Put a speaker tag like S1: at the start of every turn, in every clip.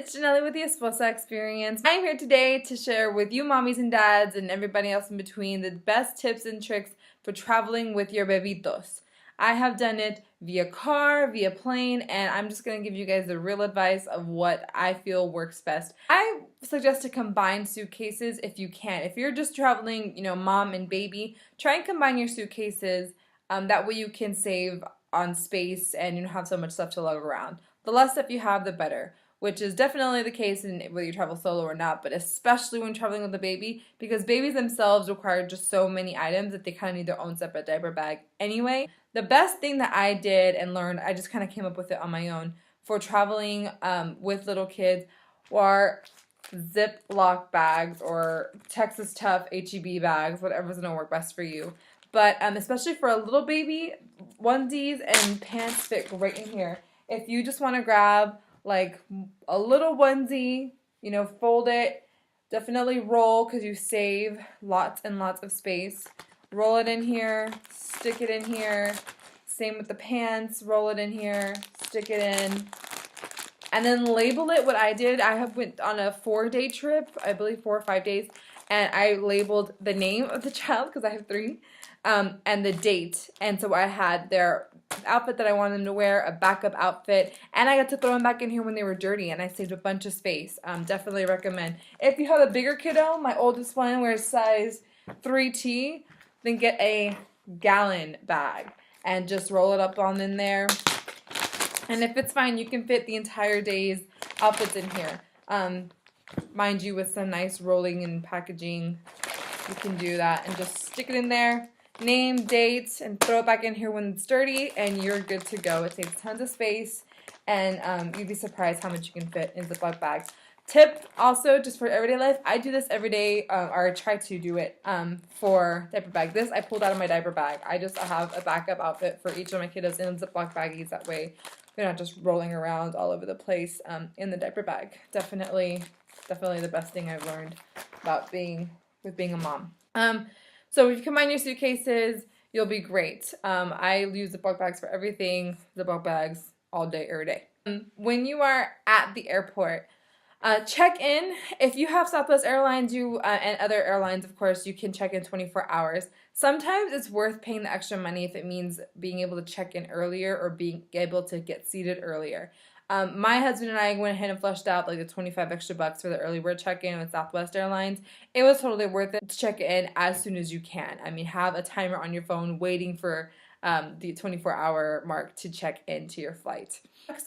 S1: it's Janeli with the Esposa Experience. I'm here today to share with you mommies and dads and everybody else in between the best tips and tricks for traveling with your bebitos. I have done it via car, via plane, and I'm just going to give you guys the real advice of what I feel works best. I suggest to combine suitcases if you can. If you're just traveling, mom and baby, try and combine your suitcases. That way you can save on space and you don't have so much stuff to lug around. The less stuff you have, the better, which is definitely the case in whether you travel solo or not, but especially when traveling with a baby, because babies themselves require just so many items that they kind of need their own separate diaper bag anyway. The best thing that I did and learned, I just kind of came up with it on my own, for traveling with little kids were Ziploc bags or Texas Tough HEB bags, whatever's going to work best for you. But especially for a little baby, onesies and pants fit great in here. If you just want to grab like a little onesie, fold it, definitely roll because you save lots and lots of space. Roll it in here, stick it in here. Same with the pants, roll it in here, stick it in. And then label it. What I did, I went on a 4-day trip, I believe 4 or 5 days, and I labeled the name of the child because I have 3. And the date, and so I had their outfit that I wanted them to wear, a backup outfit, and I got to throw them back in here when they were dirty, and I saved a bunch of space. Definitely recommend. If you have a bigger kiddo, my oldest one wears size 3T, then get a gallon bag and just roll it up on in there. And if it's fine, you can fit the entire day's outfits in here. Mind you, with some nice rolling and packaging, you can do that and just stick it in there. Name, date, and throw it back in here when it's dirty, and you're good to go. It saves tons of space, and you'd be surprised how much you can fit in Ziploc bags. Tip also, just for everyday life, I do this every day, or I try to do it for diaper bag. This I pulled out of my diaper bag. I have a backup outfit for each of my kiddos in Ziploc baggies. That way they're not just rolling around all over the place in the diaper bag. Definitely the best thing I've learned about being a mom. So if you combine your suitcases, you'll be great. I use Ziploc bags for everything. Ziploc bags all day, every day. When you are at the airport, check in. If you have Southwest Airlines, and other airlines, of course, you can check in 24 hours. Sometimes it's worth paying the extra money if it means being able to check in earlier or being able to get seated earlier. My husband and I went ahead and flushed out like the 25 extra bucks for the early bird check-in with Southwest Airlines. It was totally worth it to check in as soon as you can. I mean, have a timer on your phone waiting for the 24-hour mark to check into your flight.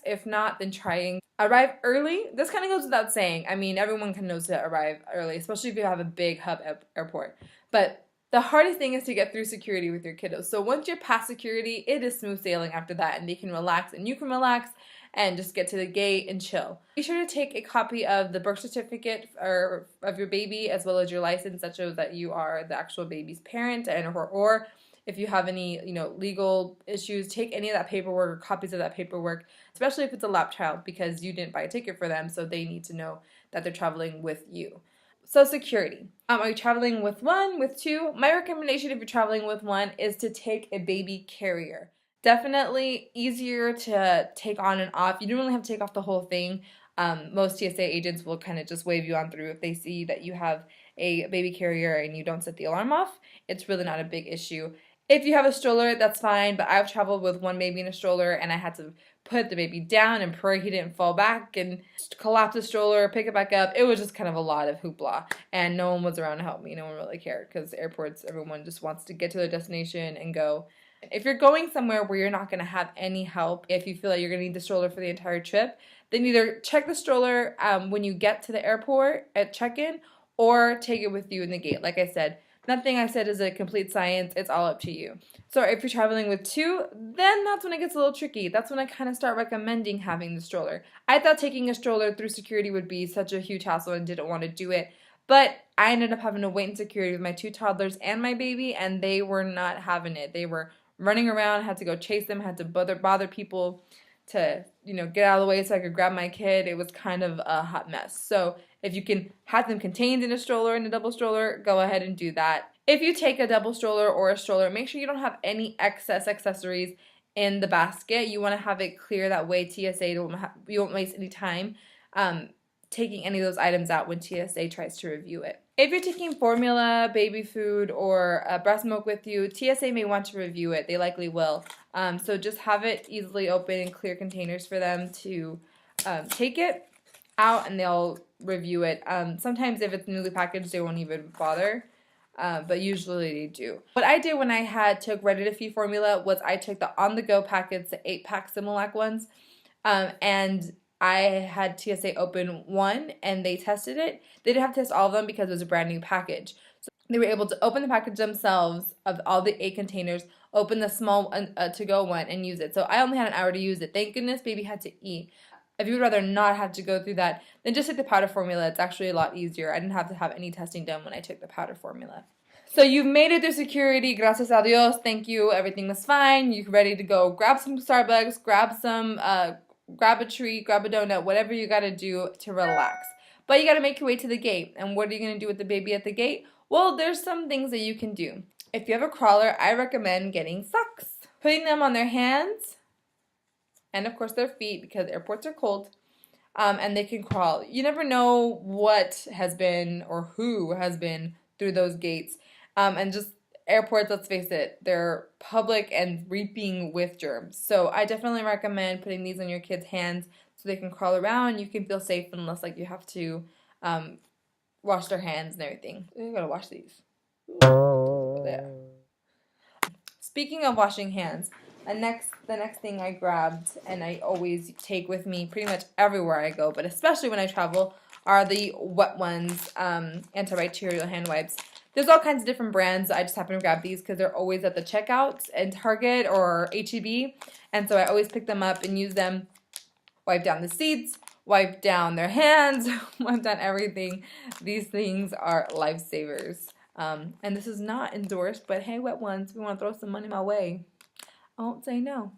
S1: If not, then trying arrive early. This kind of goes without saying. I mean, everyone can know to arrive early, especially if you have a big hub airport. But the hardest thing is to get through security with your kiddos. So once you're past security, it is smooth sailing after that, and they can relax and you can relax and just get to the gate and chill. Be sure to take a copy of the birth certificate of your baby, as well as your license that shows that you are the actual baby's parent, or if you have any legal issues, take any of that paperwork or copies of that paperwork, especially if it's a lap child, because you didn't buy a ticket for them, so they need to know that they're traveling with you. So security. Are you traveling with one, with two? My recommendation if you're traveling with one is to take a baby carrier. Definitely easier to take on and off. You don't really have to take off the whole thing. Most TSA agents will kind of just wave you on through if they see that you have a baby carrier and you don't set the alarm off. It's really not a big issue. If you have a stroller, that's fine, but I've traveled with one baby in a stroller and I had to put the baby down and pray he didn't fall back and collapse the stroller, pick it back up. It was just kind of a lot of hoopla, and no one was around to help me. No one really cared because airports, everyone just wants to get to their destination and go. If you're going somewhere where you're not going to have any help, if you feel like you're going to need the stroller for the entire trip, then either check the stroller when you get to the airport at check-in, or take it with you in the gate. Like I said, nothing I said is a complete science. It's all up to you. So if you're traveling with two, then that's when it gets a little tricky. That's when I kind of start recommending having the stroller. I thought taking a stroller through security would be such a huge hassle and didn't want to do it. But I ended up having to wait in security with my 2 toddlers and my baby, and they were not having it. They were running around, had to go chase them, had to bother people to, get out of the way so I could grab my kid. It was kind of a hot mess. So if you can have them contained in a stroller, in a double stroller, go ahead and do that. If you take a double stroller or a stroller, make sure you don't have any excess accessories in the basket. You want to have it clear, that way TSA you won't waste any time. taking any of those items out when TSA tries to review it. If you're taking formula, baby food, or breast milk with you, TSA may want to review it. They likely will. So just have it easily open in clear containers for them to take it out, and they'll review it. Sometimes if it's newly packaged, they won't even bother. But usually they do. What I did when I took Ready to Feed formula was I took the on-the-go packets, the 8-pack Similac ones, and I had TSA open one, and they tested it. They didn't have to test all of them because it was a brand new package. So they were able to open the package themselves of all the 8 containers, open the small to-go one, and use it. So I only had an hour to use it. Thank goodness baby had to eat. If you would rather not have to go through that, then just take the powder formula. It's actually a lot easier. I didn't have to have any testing done when I took the powder formula. So you've made it through security. Gracias a Dios. Thank you. Everything was fine. You're ready to go. Grab some Starbucks. Grab a treat. Grab a donut. Whatever you got to do to relax. But you got to make your way to the gate. And what are you going to do with the baby at the gate? Well, there's some things that you can do. If you have a crawler, I recommend getting socks. Putting them on their hands, and of course their feet, because airports are cold, and they can crawl. You never know what has been or who has been through those gates. And just airports, let's face it, they're public and reaping with germs. So I definitely recommend putting these on your kids' hands so they can crawl around. You can feel safe unless like you have to wash their hands and everything. You gotta wash these. Ooh, there. Speaking of washing hands, the next thing I grabbed and I always take with me pretty much everywhere I go, but especially when I travel, are the Wet Ones antibacterial hand wipes. There's all kinds of different brands. I just happen to grab these because they're always at the checkouts in Target or H-E-B, and so I always pick them up and use them. Wipe down the seats, wipe down their hands, wipe down everything. These things are lifesavers. And this is not endorsed, but hey, Wet Ones, if you want to throw some money my way, I won't say no.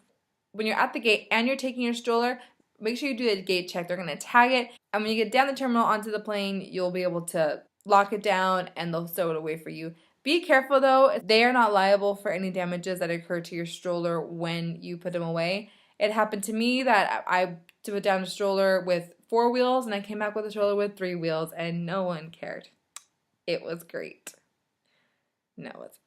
S1: When you're at the gate and you're taking your stroller, make sure you do a gate check. They're going to tag it, and when you get down the terminal onto the plane, you'll be able to lock it down and they'll stow it away for you. Be careful though, they are not liable for any damages that occur to your stroller when you put them away. It happened to me that I put down a stroller with 4 wheels and I came back with a stroller with 3 wheels and no one cared. It was great. No, it's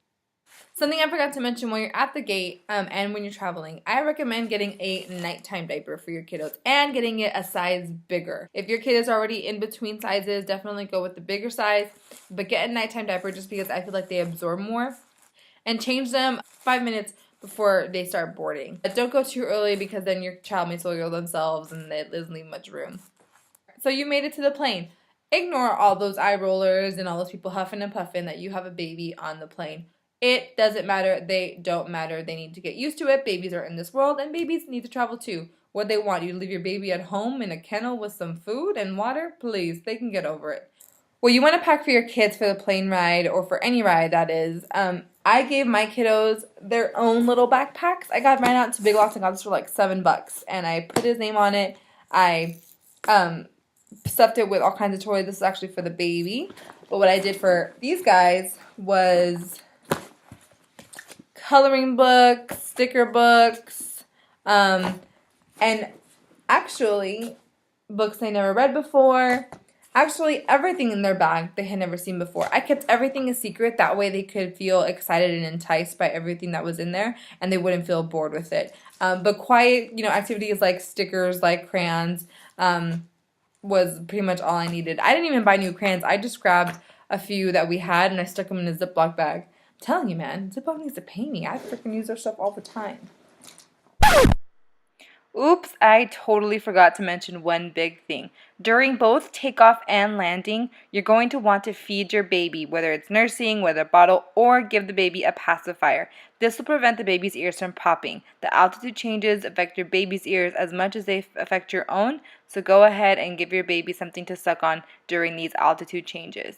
S1: something I forgot to mention while you're at the gate and when you're traveling. I recommend getting a nighttime diaper for your kiddos and getting it a size bigger. If your kid is already in between sizes, definitely go with the bigger size, but get a nighttime diaper just because I feel like they absorb more. And change them 5 minutes before they start boarding. But don't go too early because then your child may soil themselves and it doesn't leave much room. So you made it to the plane. Ignore all those eye rollers and all those people huffing and puffing that you have a baby on the plane. It doesn't matter. They don't matter. They need to get used to it. Babies are in this world, and babies need to travel too. What they want, you to leave your baby at home in a kennel with some food and water? Please, they can get over it. Well, you want to pack for your kids for the plane ride, or for any ride, that is. I gave my kiddos their own little backpacks. I got mine out to Big Lots and got this for like $7, and I put his name on it. I stuffed it with all kinds of toys. This is actually for the baby. But what I did for these guys was coloring books, sticker books, and actually books they never read before. Actually, everything in their bag they had never seen before. I kept everything a secret. That way they could feel excited and enticed by everything that was in there, and they wouldn't feel bored with it. But quiet, activities like stickers, like crayons, was pretty much all I needed. I didn't even buy new crayons. I just grabbed a few that we had, and I stuck them in a Ziploc bag. I'm telling you, man, Ziploc needs to pay me. I freaking use their stuff all the time. Oops, I totally forgot to mention one big thing. During both takeoff and landing, you're going to want to feed your baby, whether it's nursing, whether a bottle, or give the baby a pacifier. This will prevent the baby's ears from popping. The altitude changes affect your baby's ears as much as they affect your own, so go ahead and give your baby something to suck on during these altitude changes.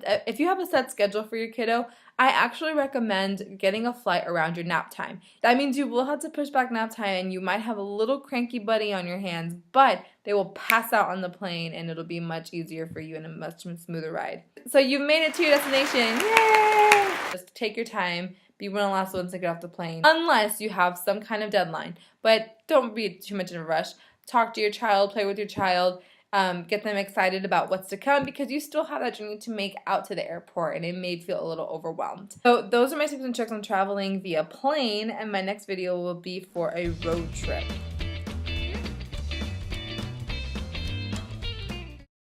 S1: If you have a set schedule for your kiddo, I actually recommend getting a flight around your nap time. That means you will have to push back nap time and you might have a little cranky buddy on your hands, but they will pass out on the plane and it'll be much easier for you and a much smoother ride. So you've made it to your destination. Yay! Just take your time. Be one of the last ones to get off the plane, unless you have some kind of deadline. But don't be too much in a rush. talk to your child, play with your child, get them excited about what's to come, because you still have that journey to make out to the airport and it may feel a little overwhelmed. So those are my tips and tricks on traveling via plane, and my next video will be for a road trip.